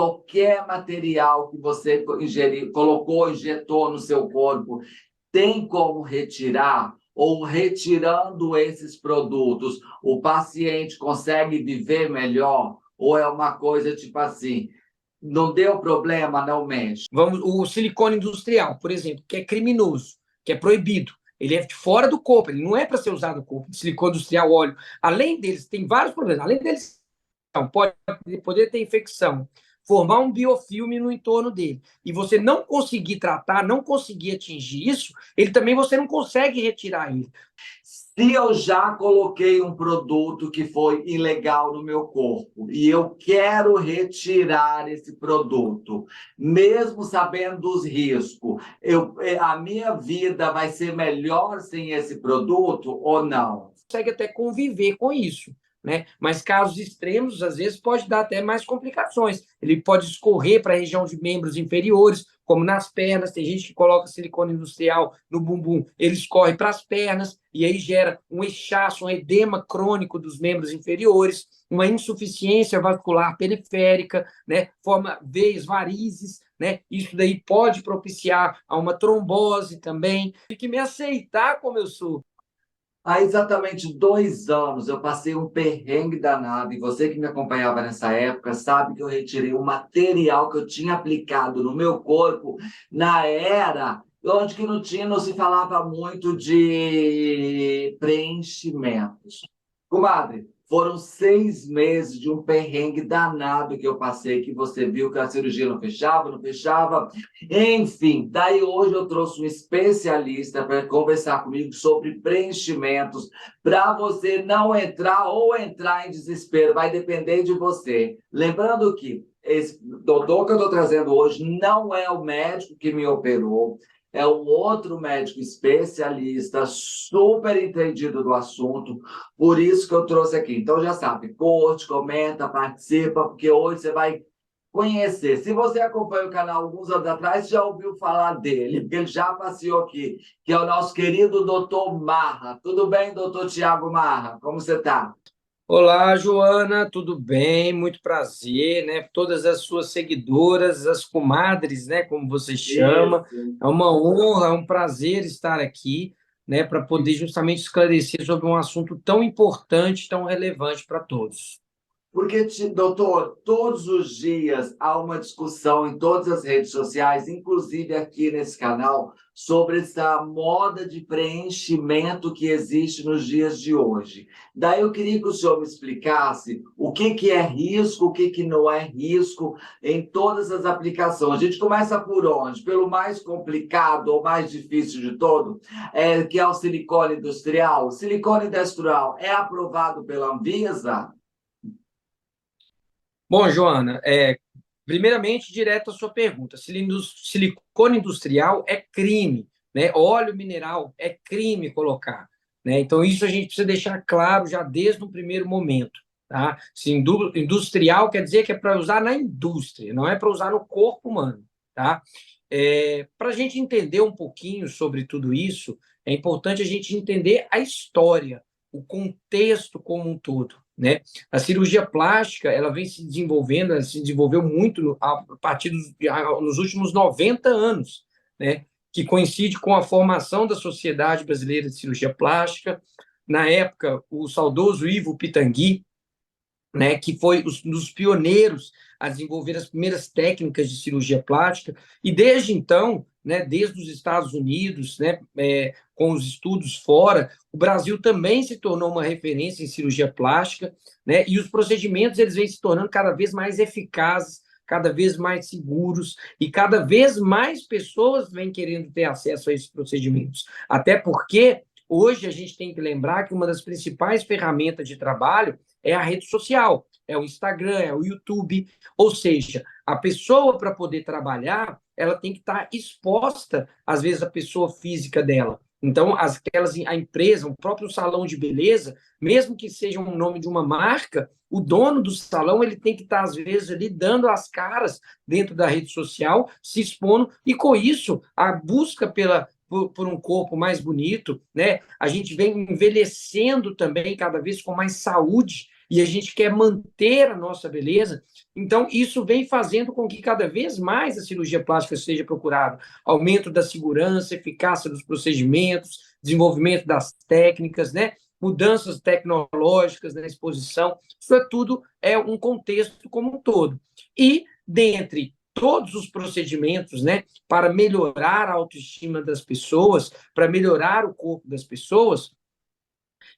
qualquer material que você ingeriu, colocou, injetou no seu corpo, tem como retirar? Ou retirando esses produtos, o paciente consegue viver melhor? Ou é uma coisa tipo assim, não deu problema, não mexe? Vamos, o silicone industrial, por exemplo, que é criminoso, que é proibido. Ele é de fora do corpo, ele não é para ser usado no corpo. Silicone industrial, óleo. Além deles, tem vários problemas. Além deles, pode poder ter infecção, formar um biofilme no entorno dele, e você não conseguir tratar, não conseguir atingir isso, ele também você não consegue retirar ele. Se eu já coloquei um produto que foi ilegal no meu corpo e eu quero retirar esse produto, mesmo sabendo dos riscos, a minha vida vai ser melhor sem esse produto ou não? Consegue até conviver com isso, né? Mas casos extremos, às vezes, pode dar até mais complicações. Ele pode escorrer para a região de membros inferiores, como nas pernas. Tem gente que coloca silicone industrial no bumbum, ele escorre para as pernas, e aí gera um inchaço, um edema crônico dos membros inferiores, uma insuficiência vascular periférica, né? Forma veias, varizes, né? Isso daí pode propiciar a uma trombose também. Tem que me aceitar como eu sou. Há exatamente 2 anos eu passei um perrengue danado, e você que me acompanhava nessa época sabe que eu retirei o material que eu tinha aplicado no meu corpo na era onde que não se falava muito de preenchimentos. Comadre, foram 6 meses de um perrengue danado que eu passei, que você viu que a cirurgia não fechava, não fechava. Enfim, daí hoje eu trouxe um especialista para conversar comigo sobre preenchimentos, para você não entrar ou entrar em desespero, vai depender de você. Lembrando que esse doutor que eu estou trazendo hoje não é o médico que me operou, é um outro médico especialista, super entendido do assunto, por isso que eu trouxe aqui. Então já sabe, curte, comenta, participa, porque hoje você vai conhecer. Se você acompanha o canal alguns anos atrás, já ouviu falar dele, porque ele já passeou aqui, que é o nosso querido doutor Marra. Tudo bem, doutor Tiago Marra? Como você está? Olá, Joana, tudo bem? Muito prazer, né? Todas as suas seguidoras, as comadres, né? Como você chama. Isso. É uma honra, é um prazer estar aqui, né? Para poder justamente esclarecer sobre um assunto tão importante, tão relevante para todos. Porque, doutor, todos os dias há uma discussão em todas as redes sociais, inclusive aqui nesse canal, sobre essa moda de preenchimento que existe nos dias de hoje. Daí eu queria que o senhor me explicasse o que que é risco, o que que não é risco em todas as aplicações. A gente começa por onde? Pelo mais complicado ou mais difícil de todo, que é o silicone industrial. O silicone industrial é aprovado pela Anvisa? Bom, Joana, primeiramente, direto à sua pergunta. Silicone industrial é crime, né? Óleo mineral é crime colocar, né? Então, isso a gente precisa deixar claro já desde o primeiro momento, tá? Se industrial quer dizer que é para usar na indústria, não é para usar no corpo humano, tá? Para a gente entender um pouquinho sobre tudo isso, é importante a gente entender a história, o contexto como um todo, né? A cirurgia plástica, ela vem se desenvolvendo, ela se desenvolveu muito a partir nos últimos 90 anos, né? Que coincide com a formação da Sociedade Brasileira de Cirurgia Plástica. Na época, o saudoso Ivo Pitangui, né, que foi um dos pioneiros a desenvolver as primeiras técnicas de cirurgia plástica, e desde então, né, desde os Estados Unidos, né, com os estudos fora, o Brasil também se tornou uma referência em cirurgia plástica, né, e os procedimentos eles vêm se tornando cada vez mais eficazes, cada vez mais seguros, e cada vez mais pessoas vêm querendo ter acesso a esses procedimentos. Até porque hoje a gente tem que lembrar que uma das principais ferramentas de trabalho é a rede social, é o Instagram, é o YouTube, ou seja, a pessoa para poder trabalhar, ela tem que estar exposta, às vezes, a pessoa física dela. Então, a empresa, o próprio salão de beleza, mesmo que seja um nome de uma marca, o dono do salão ele tem que estar, às vezes, ali dando as caras dentro da rede social, se expondo, e com isso, a busca por um corpo mais bonito, né? A gente vem envelhecendo também cada vez com mais saúde, e a gente quer manter a nossa beleza, então isso vem fazendo com que cada vez mais a cirurgia plástica seja procurada. Aumento da segurança, eficácia dos procedimentos, desenvolvimento das técnicas, né? Mudanças tecnológicas na exposição, isso é tudo um contexto como um todo. E, dentre todos os procedimentos, né, para melhorar a autoestima das pessoas, para melhorar o corpo das pessoas,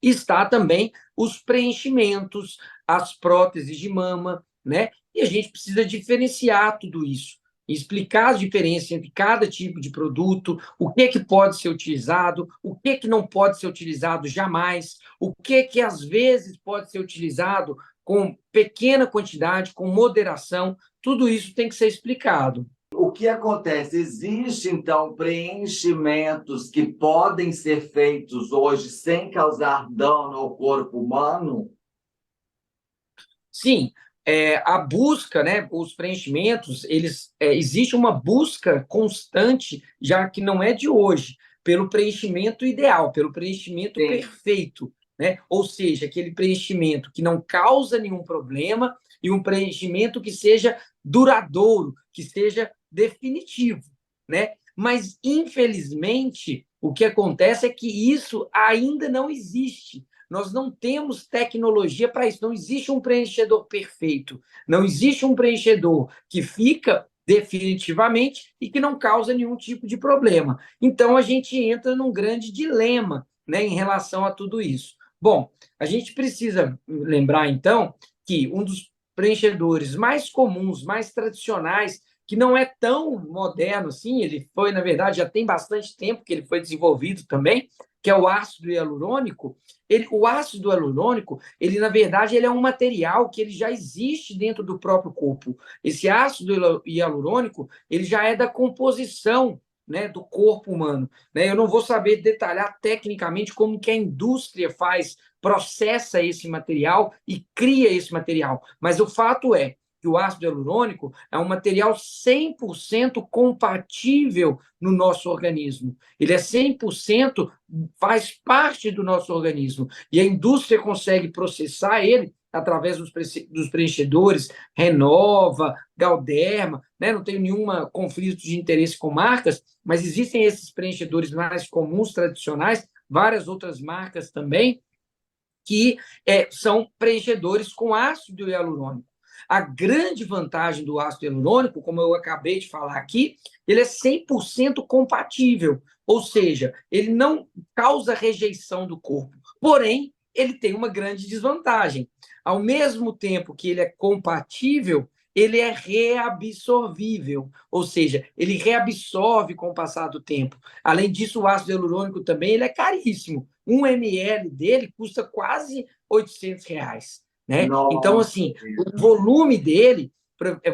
está também os preenchimentos, as próteses de mama, né? E a gente precisa diferenciar tudo isso, explicar a diferença entre cada tipo de produto, o que pode ser utilizado, o que não pode ser utilizado jamais, o que às vezes pode ser utilizado com pequena quantidade, com moderação, tudo isso tem que ser explicado. O que acontece? Existe, então, preenchimentos que podem ser feitos hoje sem causar dano ao corpo humano? Sim, a busca, né, os preenchimentos, existe uma busca constante, já que não é de hoje, pelo preenchimento ideal, pelo preenchimento Sim. perfeito, né? Ou seja, aquele preenchimento que não causa nenhum problema e um preenchimento que seja duradouro, que seja definitivo, né? Mas, infelizmente, o que acontece é que isso ainda não existe. Nós não temos tecnologia para isso. Não existe um preenchedor perfeito. Não existe um preenchedor que fica definitivamente e que não causa nenhum tipo de problema. Então, a gente entra num grande dilema, né, em relação a tudo isso. Bom, a gente precisa lembrar, então, que um dos preenchedores mais comuns, mais tradicionais, que não é tão moderno assim, ele foi, na verdade, já tem bastante tempo que ele foi desenvolvido também, que é o ácido hialurônico. O ácido hialurônico, ele na verdade, ele é um material que ele já existe dentro do próprio corpo. Esse ácido hialurônico, ele já é da composição, né, do corpo humano, né? Eu não vou saber detalhar tecnicamente como que a indústria processa esse material e cria esse material, mas o fato é que o ácido hialurônico é um material 100% compatível no nosso organismo. Ele é 100%, faz parte do nosso organismo. E a indústria consegue processar ele através dos preenchedores Renova, Galderma, né? Não tenho nenhum conflito de interesse com marcas, mas existem esses preenchedores mais comuns, tradicionais, várias outras marcas também, que são preenchedores com ácido hialurônico. A grande vantagem do ácido hialurônico, como eu acabei de falar aqui, ele é 100% compatível, ou seja, ele não causa rejeição do corpo. Porém, ele tem uma grande desvantagem. Ao mesmo tempo que ele é compatível, ele é reabsorvível, ou seja, ele reabsorve com o passar do tempo. Além disso, o ácido hialurônico também ele é caríssimo. 1 ml dele custa quase R$ 800. Né? Então, Nossa. assim, o volume dele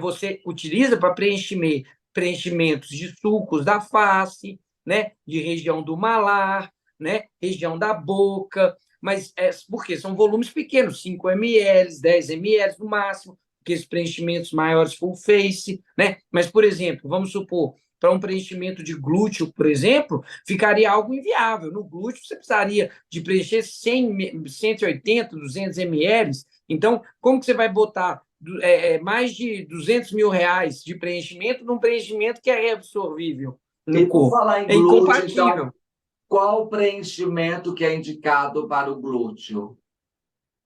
você utiliza para preenchimentos de sulcos da face, né? De região do malar, né? Região da boca, mas porque são volumes pequenos, 5 ml, 10 ml no máximo, aqueles preenchimentos maiores full face, né? Mas, por exemplo, vamos supor, para um preenchimento de glúteo, por exemplo, ficaria algo inviável. No glúteo, você precisaria de preencher 100, 180, 200 ml. Então, como que você vai botar mais de R$ 200 mil de preenchimento num preenchimento que é reabsorvível E no por corpo? falar em É glúteo, então, incompatível. qual preenchimento que é indicado para o glúteo?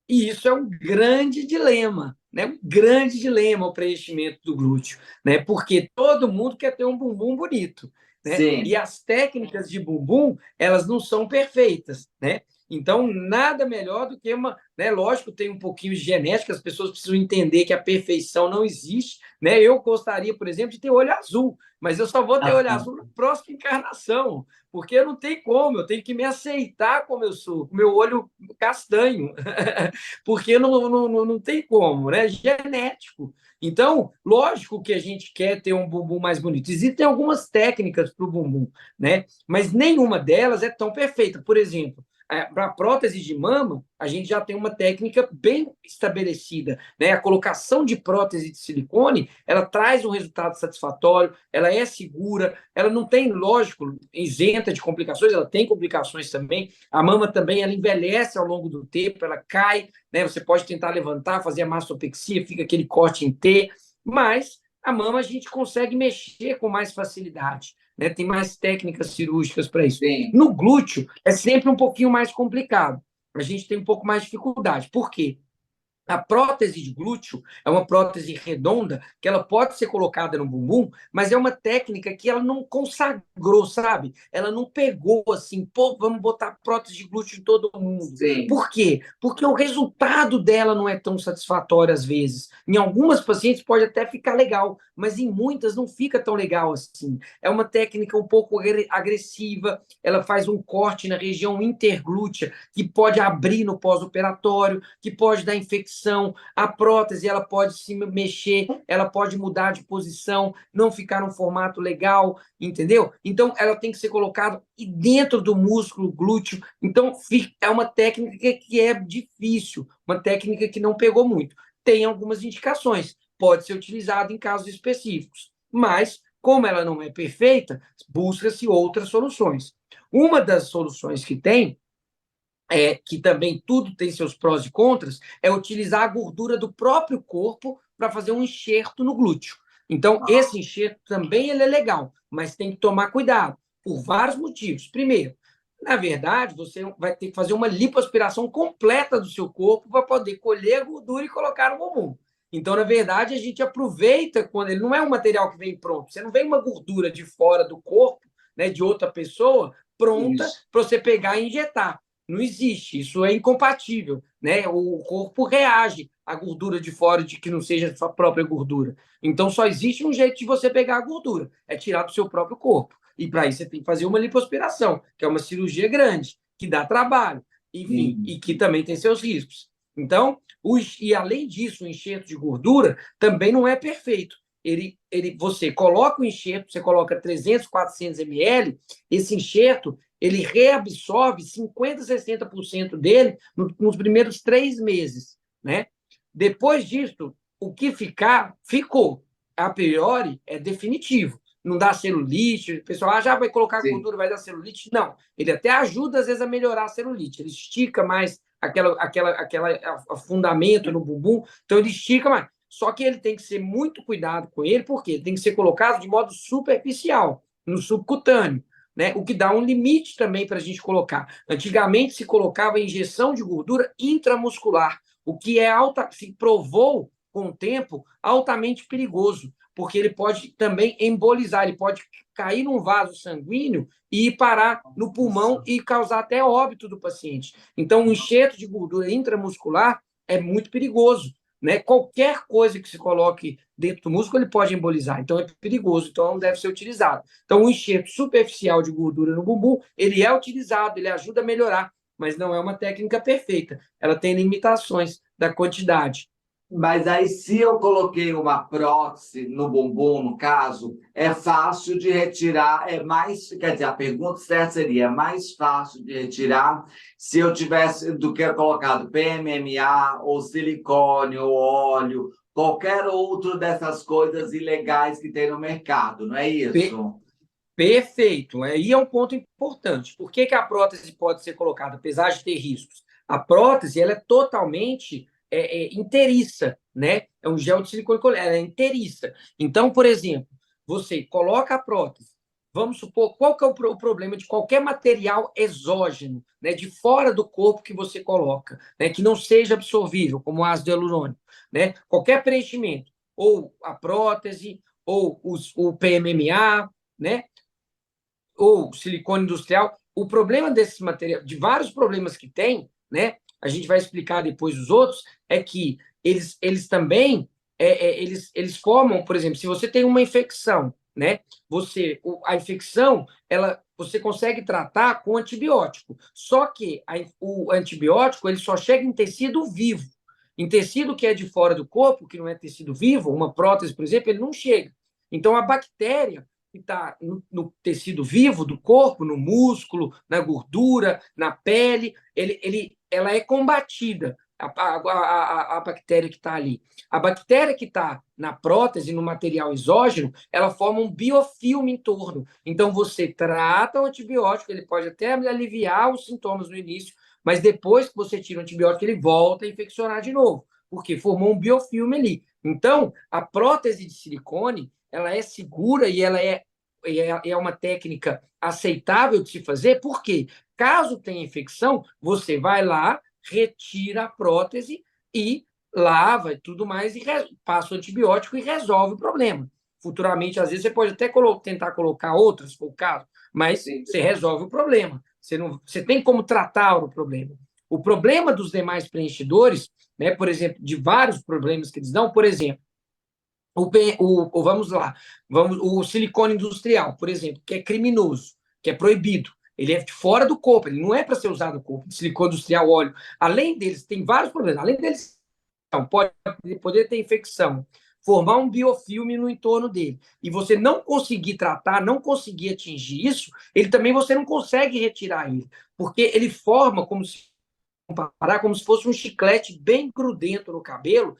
E isso é um grande dilema, né? Um grande dilema o preenchimento do glúteo, né? Porque todo mundo quer ter um bumbum bonito, né? E Sim. as técnicas de bumbum, elas não são perfeitas, né? Então, nada melhor do que né? Lógico, tem um pouquinho de genética, as pessoas precisam entender que a perfeição não existe, né? Eu gostaria, por exemplo, de ter olho azul, mas eu só vou ter olho azul na próxima encarnação, porque não tem como, eu tenho que me aceitar como eu sou, com meu olho castanho. Porque não tem como, né? Genético. Então, lógico que a gente quer ter um bumbum mais bonito. Existem algumas técnicas para o bumbum, né? Mas nenhuma delas é tão perfeita. Por exemplo, Para a prótese de mama, a gente já tem uma técnica bem estabelecida, né? A colocação de prótese de silicone, ela traz um resultado satisfatório, ela é segura, ela não tem, lógico, isenta de complicações, ela tem complicações também. A mama também, ela envelhece ao longo do tempo, ela cai, né? Você pode tentar levantar, fazer a mastopexia, fica aquele corte em T, mas a mama a gente consegue mexer com mais facilidade, né? Tem mais técnicas cirúrgicas para isso. Sim. No glúteo, é sempre um pouquinho mais complicado. A gente tem um pouco mais de dificuldade. Por quê? A prótese de glúteo é uma prótese redonda que ela pode ser colocada no bumbum, mas é uma técnica que ela não consagrou, sabe? Ela não pegou assim, pô, vamos botar prótese de glúteo em todo mundo. Sim. Por quê? Porque o resultado dela não é tão satisfatório às vezes. Em algumas pacientes pode até ficar legal, mas em muitas não fica tão legal assim. É uma técnica um pouco agressiva, ela faz um corte na região interglútea que pode abrir no pós-operatório, que pode dar infecção, a prótese ela pode se mexer, ela pode mudar de posição, não ficar num formato legal, entendeu? Então, ela tem que ser colocada dentro do músculo glúteo. Então, é uma técnica que é difícil, uma técnica que não pegou muito. Tem algumas indicações, pode ser utilizada em casos específicos, mas, como ela não é perfeita, busca-se outras soluções. Uma das soluções que tem que também tudo tem seus prós e contras, é utilizar a gordura do próprio corpo para fazer um enxerto no glúteo. Então, esse enxerto também ele é legal, mas tem que tomar cuidado, por vários motivos. Primeiro, na verdade, você vai ter que fazer uma lipoaspiração completa do seu corpo para poder colher a gordura e colocar no bumbum. Então, na verdade, a gente aproveita quando ele não é um material que vem pronto. Você não vem uma gordura de fora do corpo, né, de outra pessoa, pronta Isso. para você pegar e injetar. Não existe, isso é incompatível, né? O corpo reage à gordura de fora de que não seja sua própria gordura. Então só existe um jeito de você pegar a gordura, é tirar do seu próprio corpo. E para isso você tem que fazer uma lipoaspiração, que é uma cirurgia grande, que dá trabalho, enfim, e que também tem seus riscos. Então, e além disso, o enxerto de gordura também não é perfeito. Você coloca o enxerto, você coloca 300, 400 ml, esse enxerto ele reabsorve 50%, 60% dele nos primeiros 3 meses, né? Depois disso, o que ficar, ficou. A priori, é definitivo. Não dá celulite, o pessoal já vai colocar Sim. gordura, vai dar celulite. Não, ele até ajuda, às vezes, a melhorar a celulite. Ele estica mais aquele afundamento no bumbum, então ele estica mais. Só que ele tem que ser muito cuidado com ele, porque ele tem que ser colocado de modo superficial, no subcutâneo, né? O que dá um limite também para a gente colocar. Antigamente se colocava injeção de gordura intramuscular, o que se provou com o tempo altamente perigoso, porque ele pode também embolizar, ele pode cair num vaso sanguíneo e parar no pulmão e causar até óbito do paciente. Então, o enxerto de gordura intramuscular é muito perigoso, né? Qualquer coisa que se coloque dentro do músculo, ele pode embolizar. Então, é perigoso, então não deve ser utilizado. Então, o enxerto superficial de gordura no bumbum, ele é utilizado, ele ajuda a melhorar, mas não é uma técnica perfeita. Ela tem limitações da quantidade. Mas aí, se eu coloquei uma prótese no bumbum, no caso, é fácil de retirar, é mais, quer dizer, a pergunta certa seria, é mais fácil de retirar se eu tivesse do que colocado PMMA, ou silicone, ou óleo, qualquer outro dessas coisas ilegais que tem no mercado, não é isso? Perfeito. Aí é um ponto importante. Por que a prótese pode ser colocada, apesar de ter riscos? A prótese ela é totalmente inteiriça, né? É um gel de silicone, ela é inteiriça. Então, por exemplo, você coloca a prótese. Vamos supor, qual que é o problema de qualquer material exógeno, né, de fora do corpo que você coloca, né, que não seja absorvível, como o ácido hialurônico, né? Qualquer preenchimento, ou a prótese, ou o PMMA, né? Ou silicone industrial. O problema desses materiais, de vários problemas que tem, né? A gente vai explicar depois os outros, é que eles também eles formam, por exemplo, se você tem uma infecção, né? A infecção, você consegue tratar com antibiótico. Só que o antibiótico ele só chega em tecido vivo. Em tecido que é de fora do corpo, que não é tecido vivo, uma prótese, por exemplo, ele não chega. Então a bactéria que está no tecido vivo do corpo, no músculo, na gordura, na pele, ela é combatida, a bactéria que está ali. A bactéria que está na prótese, no material exógeno, ela forma um biofilme em torno. Então, você trata o antibiótico, ele pode até aliviar os sintomas no início, mas depois que você tira o antibiótico, ele volta a infeccionar de novo, porque formou um biofilme ali. Então, a prótese de silicone, ela é segura e ela é uma técnica aceitável de se fazer, porque caso tenha infecção, você vai lá, retira a prótese e lava e tudo mais, e passa o antibiótico e resolve o problema. Futuramente, às vezes, você pode até tentar colocar outras, se for o caso, mas você resolve o problema. Você tem como tratar o problema. O problema dos demais preenchidores, né, por exemplo, de vários problemas que eles dão, por exemplo, vamos lá, o silicone industrial, por exemplo, que é criminoso, que é proibido. Ele é fora do corpo, ele não é para ser usado no corpo. Silicone industrial, óleo. Além deles, tem vários problemas. Além deles, pode poder ter infecção, formar um biofilme no entorno dele, e você não conseguir tratar, não conseguir atingir isso, ele também você não consegue retirar ele, porque ele forma como se fosse um chiclete bem grudento no cabelo,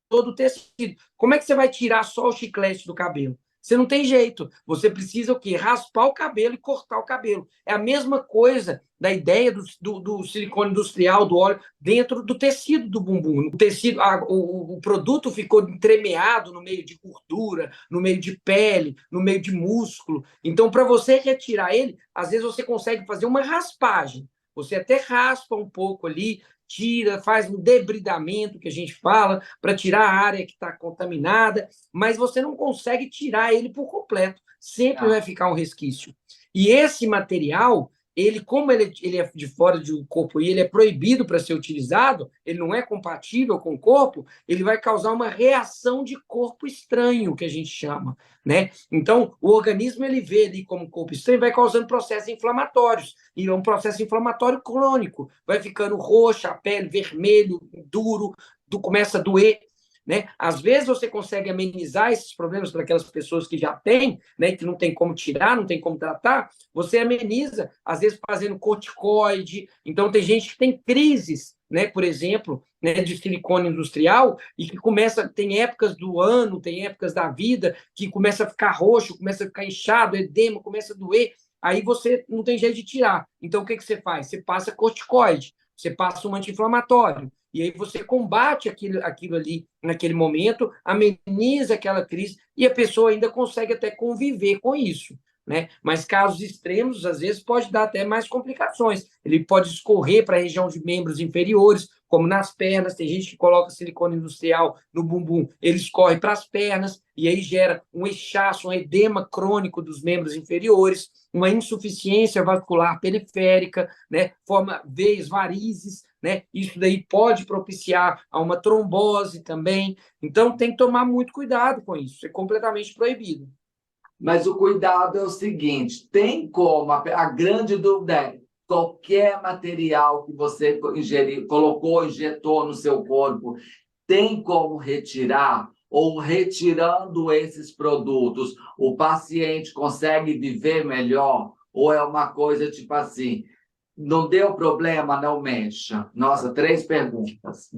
todo o tecido. Como é que você vai tirar só o chiclete do cabelo? Você não tem jeito. Você precisa o quê? Raspar o cabelo e cortar o cabelo. É a mesma coisa da ideia do silicone industrial, do óleo, dentro do tecido do bumbum. O tecido, o produto ficou entremeado no meio de gordura, no meio de pele, no meio de músculo. Então, para você retirar ele, às vezes você consegue fazer uma raspagem. Você até raspa um pouco ali, tira, faz um debridamento, que a gente fala, para tirar a área que está contaminada, mas você não consegue tirar ele por completo. Sempre vai ficar um resquício. E esse material, ele, como ele é de fora do corpo e ele é proibido para ser utilizado, ele não é compatível com o corpo, ele vai causar uma reação de corpo estranho, que a gente chama, né? Então, o organismo ele vê ali como corpo estranho, vai causando processos inflamatórios, e é um processo inflamatório crônico, vai ficando roxa, a pele vermelho, duro, começa a doer, né? Às vezes você consegue amenizar esses problemas para aquelas pessoas que já têm, né, que não tem como tirar, não tem como tratar, você ameniza, às vezes fazendo corticoide. Então, tem gente que tem crises, né, por exemplo, né, de silicone industrial, e que tem épocas do ano, tem épocas da vida, que começa a ficar roxo, começa a ficar inchado, edema, começa a doer, aí você não tem jeito de tirar. Então, o que você faz? Você passa corticoide, você passa um anti-inflamatório, e aí você combate aquilo ali naquele momento, ameniza aquela crise, e a pessoa ainda consegue até conviver com isso, né? Mas casos extremos, às vezes, pode dar até mais complicações. Ele pode escorrer para a região de membros inferiores, como nas pernas. Tem gente que coloca silicone industrial no bumbum, ele escorre para as pernas, e aí gera um inchaço, um edema crônico dos membros inferiores, uma insuficiência vascular periférica, né? Forma veias, varizes, né? Isso daí pode propiciar a uma trombose também. Então, tem que tomar muito cuidado com isso. É completamente proibido. Mas o cuidado é o seguinte: tem como, a grande dúvida é, qualquer material que você ingeriu, colocou, injetou no seu corpo, tem como retirar? Ou retirando esses produtos, o paciente consegue viver melhor? Ou é uma coisa tipo assim, não deu problema, não mexa? Nossa, 3 perguntas.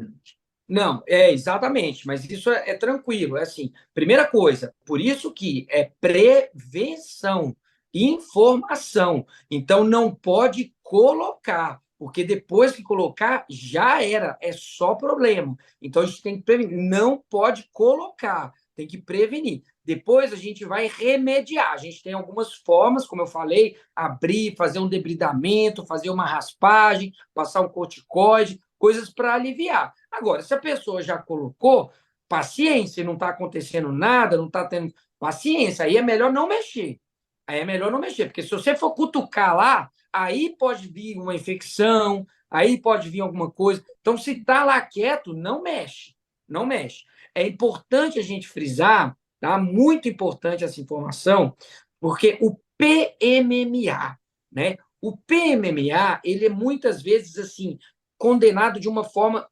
Não, é exatamente, mas isso é tranquilo. É assim, primeira coisa, por isso que é prevenção, informação. Então não pode colocar, porque depois que colocar, já era, é só problema. Então a gente tem que prevenir, não pode colocar, tem que prevenir. Depois a gente vai remediar. A gente tem algumas formas, como eu falei, abrir, fazer um debridamento, fazer uma raspagem, passar um corticoide, coisas para aliviar. Agora, se a pessoa já colocou, paciência, não está acontecendo nada, não está tendo paciência, aí é melhor não mexer. Aí é melhor não mexer, porque se você for cutucar lá, aí pode vir uma infecção, aí pode vir alguma coisa. Então, se está lá quieto, não mexe. Não mexe. É importante a gente frisar, tá? Muito importante essa informação, porque o PMMA, né? O PMMA, ele é muitas vezes assim condenado de uma forma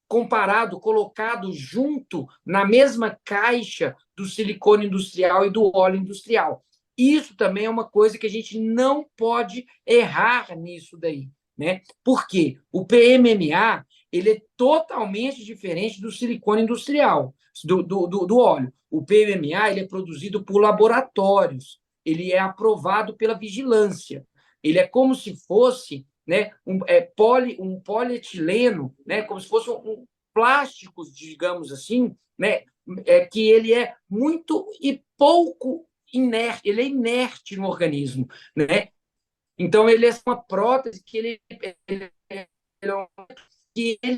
comparado, colocado junto na mesma caixa do silicone industrial e do óleo industrial. Isso também é uma coisa que a gente não pode errar nisso daí, né? Porque o PMMA ele é totalmente diferente do silicone industrial, do óleo. O PMMA ele é produzido por laboratórios, ele é aprovado pela vigilância. Ele é como se fosse, né, um polietileno, né, como se fosse plástico, digamos assim, né, que ele é muito e pouco inerte, ele é inerte no organismo, né? Então ele é uma prótese que ele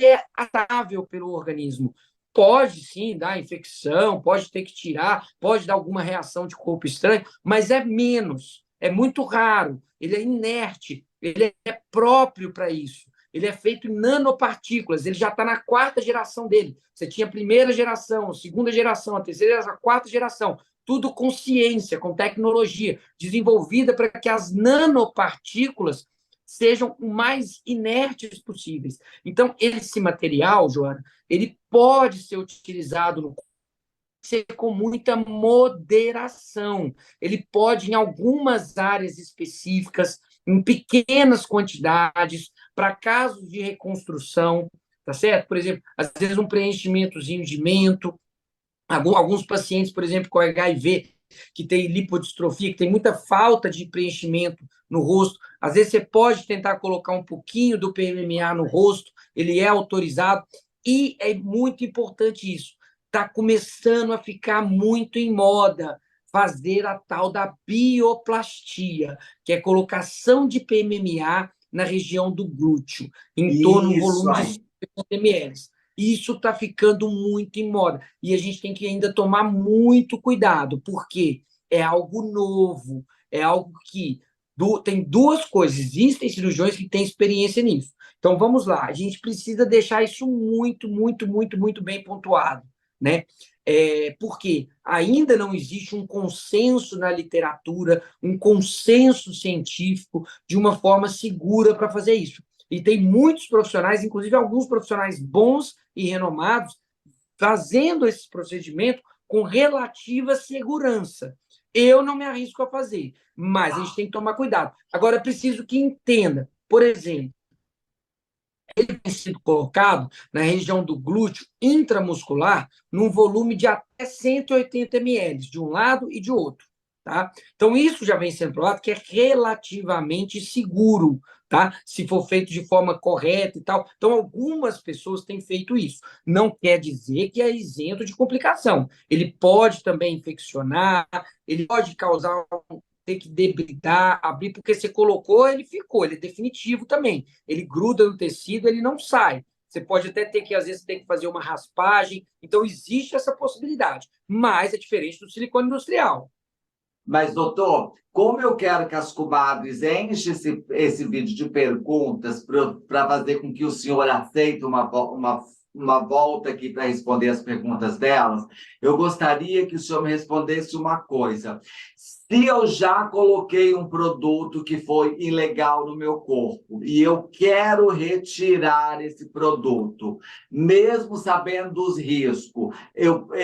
é atável pelo organismo. Pode sim dar infecção, pode ter que tirar, pode dar alguma reação de corpo estranho, mas é menos, é muito raro. Ele é inerte, ele é próprio para isso. Ele é feito em nanopartículas, ele já está na quarta geração dele. Você tinha a primeira geração, a segunda geração, a terceira geração, a quarta geração. Tudo com ciência, com tecnologia, desenvolvida para que as nanopartículas sejam o mais inertes possíveis. Então, esse material, Joana, ele pode ser utilizado no ser com muita moderação. Ele pode, em algumas áreas específicas, em pequenas quantidades, para casos de reconstrução, tá certo? Por exemplo, às vezes um preenchimentozinho de mento, alguns pacientes, por exemplo, com HIV, que tem lipodistrofia, que tem muita falta de preenchimento no rosto, às vezes você pode tentar colocar um pouquinho do PMMA no rosto, ele é autorizado, e é muito importante isso. Está começando a ficar muito em moda fazer a tal da bioplastia, que é colocação de PMMA na região do glúteo, em torno de um Isso volume de aí. 50 ml. Isso está ficando muito em moda. E a gente tem que ainda tomar muito cuidado, porque é algo novo, é algo que tem duas coisas. Existem cirurgiões que têm experiência nisso. Então vamos lá, a gente precisa deixar isso muito, muito, muito, muito bem pontuado, né? Porque ainda não existe um consenso na literatura, um consenso científico de uma forma segura para fazer isso. E tem muitos profissionais, inclusive alguns profissionais bons e renomados, fazendo esse procedimento com relativa segurança. Eu não me arrisco a fazer, mas a gente tem que tomar cuidado. Agora, é preciso que entenda, por exemplo, ele tem sido colocado na região do glúteo intramuscular num volume de até 180 ml, de um lado e de outro. Tá? Então, isso já vem sendo provado que é relativamente seguro, tá? Se for feito de forma correta e tal. Então, algumas pessoas têm feito isso. Não quer dizer que é isento de complicação. Ele pode também infeccionar, ele pode causar ter que debridar, abrir, porque você colocou, ele ficou, ele é definitivo também. Ele gruda no tecido, ele não sai. Você pode até ter que, às vezes, ter que fazer uma raspagem. Então, existe essa possibilidade. Mas é diferente do silicone industrial. Mas, doutor, como eu quero que as comadres enchem esse vídeo de perguntas para fazer com que o senhor aceite uma volta aqui para responder as perguntas delas, eu gostaria que o senhor me respondesse uma coisa. Se eu já coloquei um produto que foi ilegal no meu corpo e eu quero retirar esse produto, mesmo sabendo dos riscos,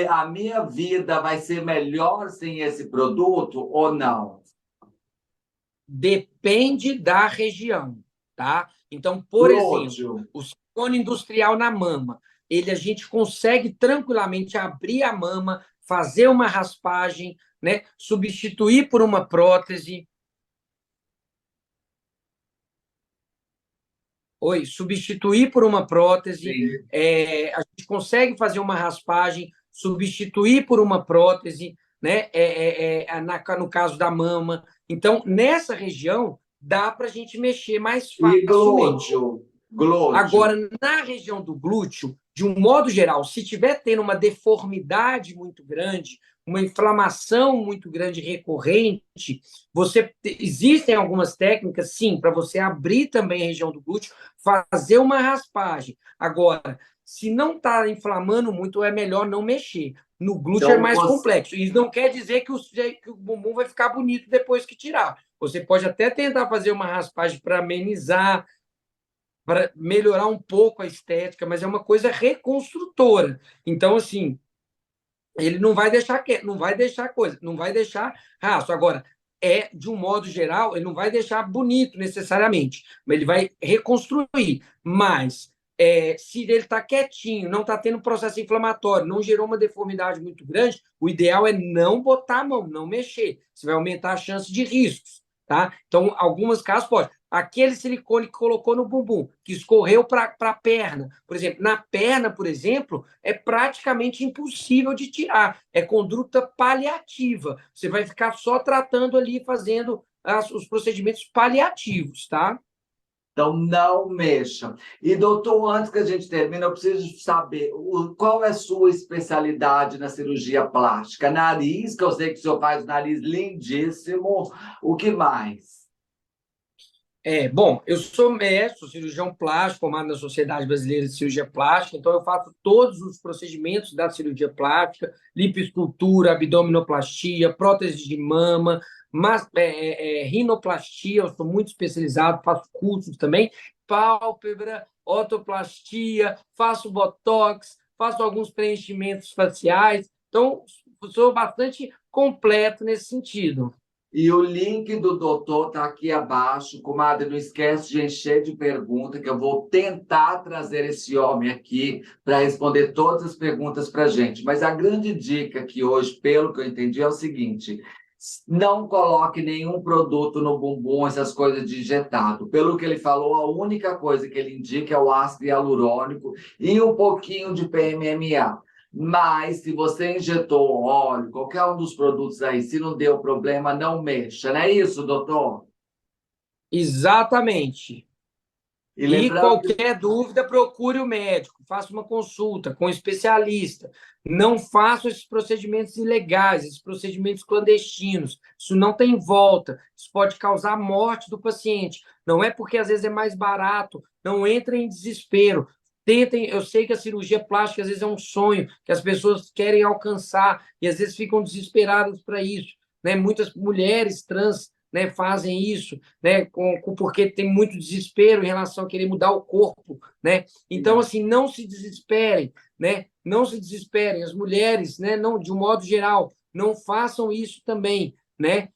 a minha vida vai ser melhor sem esse produto ou não? Depende da região, tá? Então, por exemplo, Glúteo. o silicone industrial na mama, a gente consegue tranquilamente abrir a mama, fazer uma raspagem, né? Substituir por uma prótese. Oi, substituir por uma prótese. Sim. A gente consegue fazer uma raspagem, substituir por uma prótese, né? No caso da mama. Então, nessa região, dá para a gente mexer mais E facilmente. glúteo? Glúteo. Agora, na região do glúteo, de um modo geral, se tiver tendo uma deformidade muito grande, uma inflamação muito grande recorrente, existem algumas técnicas, sim, para você abrir também a região do glúteo, fazer uma raspagem. Agora, se não está inflamando muito, é melhor não mexer. No glúteo é Então, mais complexo. Isso não quer dizer que o bumbum vai ficar bonito depois que tirar. Você pode até tentar fazer uma raspagem para amenizar, para melhorar um pouco a estética, mas é uma coisa reconstrutora. Então, assim, ele não vai deixar coisa, não vai deixar rastro. Agora, de um modo geral, ele não vai deixar bonito necessariamente, mas ele vai reconstruir. Mas se ele está quietinho, não está tendo processo inflamatório, não gerou uma deformidade muito grande, o ideal é não botar a mão, não mexer. Você vai aumentar a chance de riscos, tá? Então, alguns casos pode. Aquele silicone que colocou no bumbum, que escorreu para a perna, por exemplo, na perna, por exemplo, é praticamente impossível de tirar. É conduta paliativa. Você vai ficar só tratando ali, fazendo os procedimentos paliativos, tá? Então, não mexam. E, doutor, antes que a gente termine, eu preciso saber qual é a sua especialidade na cirurgia plástica? Nariz, que eu sei que o senhor faz um nariz lindíssimo. O que mais? Bom, eu sou mestre, sou cirurgião plástico, formado na Sociedade Brasileira de Cirurgia Plástica, então eu faço todos os procedimentos da cirurgia plástica, lipoescultura, abdominoplastia, prótese de mama, rinoplastia, eu sou muito especializado, faço cursos também, pálpebra, otoplastia, faço botox, faço alguns preenchimentos faciais, então sou bastante completo nesse sentido. E o link do doutor está aqui abaixo. Comadre, não esquece de encher de perguntas, que eu vou tentar trazer esse homem aqui para responder todas as perguntas para a gente. Mas a grande dica aqui hoje, pelo que eu entendi, é o seguinte: não coloque nenhum produto no bumbum, essas coisas de injetado. Pelo que ele falou, a única coisa que ele indica é o ácido hialurônico e um pouquinho de PMMA. Mas, se você injetou óleo, qualquer um dos produtos aí, se não deu problema, não mexa. Não é isso, doutor? Exatamente. E E lembrando que qualquer dúvida, procure o médico, faça uma consulta com um especialista. Não faça esses procedimentos ilegais, esses procedimentos clandestinos. Isso não tem volta. Isso pode causar a morte do paciente. Não é porque às vezes é mais barato. Não entrem em desespero. Tentem, eu sei que a cirurgia plástica às vezes é um sonho que as pessoas querem alcançar e às vezes ficam desesperadas para isso, né? Muitas mulheres trans, né, fazem isso, né, porque tem muito desespero em relação a querer mudar o corpo, né? Então, assim, não se desesperem, né? Não se desesperem. As mulheres, né, não, de um modo geral, não façam isso também, né?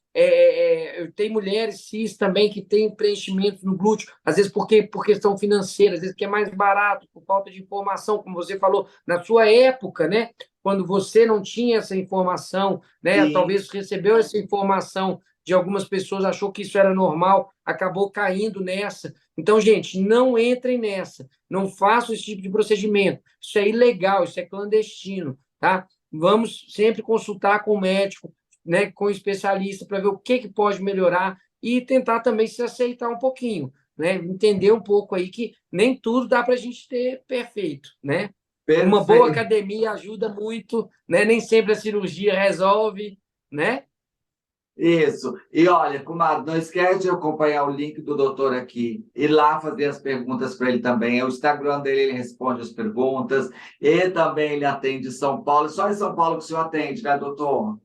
Tem mulheres cis também que têm preenchimento no glúteo, às vezes por questão financeira, às vezes que é mais barato, por falta de informação, como você falou, na sua época, né? Quando você não tinha essa informação, né? sim. Talvez recebeu essa informação de algumas pessoas, achou que isso era normal, acabou caindo nessa. Então, gente, não entrem nessa, não façam esse tipo de procedimento. Isso é ilegal, isso é clandestino, tá? Vamos sempre consultar com o médico, né, com o especialista, para ver o que pode melhorar e tentar também se aceitar um pouquinho, né? Entender um pouco aí que nem tudo dá para a gente ter perfeito, né? Uma boa Perfeito. academia ajuda muito, né? Nem sempre a cirurgia resolve, né? Isso. E olha, comadre, não esquece de acompanhar o link do doutor aqui e lá fazer as perguntas para ele também. É o Instagram dele, ele responde as perguntas. E também ele atende São Paulo. Só em São Paulo que o senhor atende, né, doutor?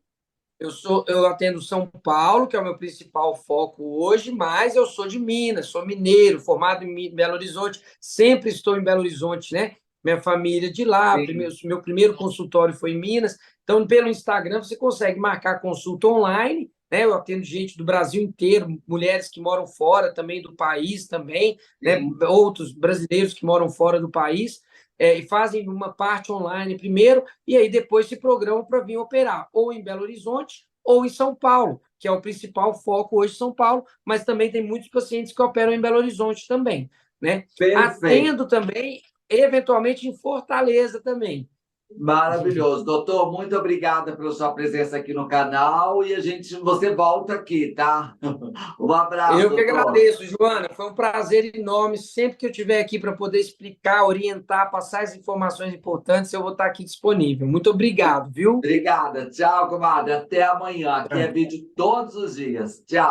Eu atendo São Paulo, que é o meu principal foco hoje, mas eu sou de Minas, sou mineiro, formado em Belo Horizonte, sempre estou em Belo Horizonte, né? Minha família é de lá, Sim. meu primeiro consultório foi em Minas. Então, pelo Instagram, você consegue marcar consulta online, né? Eu atendo gente do Brasil inteiro, mulheres que moram fora também do país também, né? Sim. Outros brasileiros que moram fora do país, e fazem uma parte online primeiro, e aí depois se programam para vir operar, ou em Belo Horizonte ou em São Paulo, que é o principal foco hoje em São Paulo, mas também tem muitos pacientes que operam em Belo Horizonte também, né? Perfeito. Atendo também, eventualmente, em Fortaleza também. Maravilhoso. Doutor, muito obrigada pela sua presença aqui no canal e você volta aqui, tá? Um abraço, Eu que doutor. agradeço, Joana. Foi um prazer enorme. Sempre que eu estiver aqui para poder explicar, orientar, passar as informações importantes, eu vou estar aqui disponível. Muito obrigado, viu? Obrigada. Tchau, comadre. Até amanhã. Aqui é vídeo todos os dias. Tchau.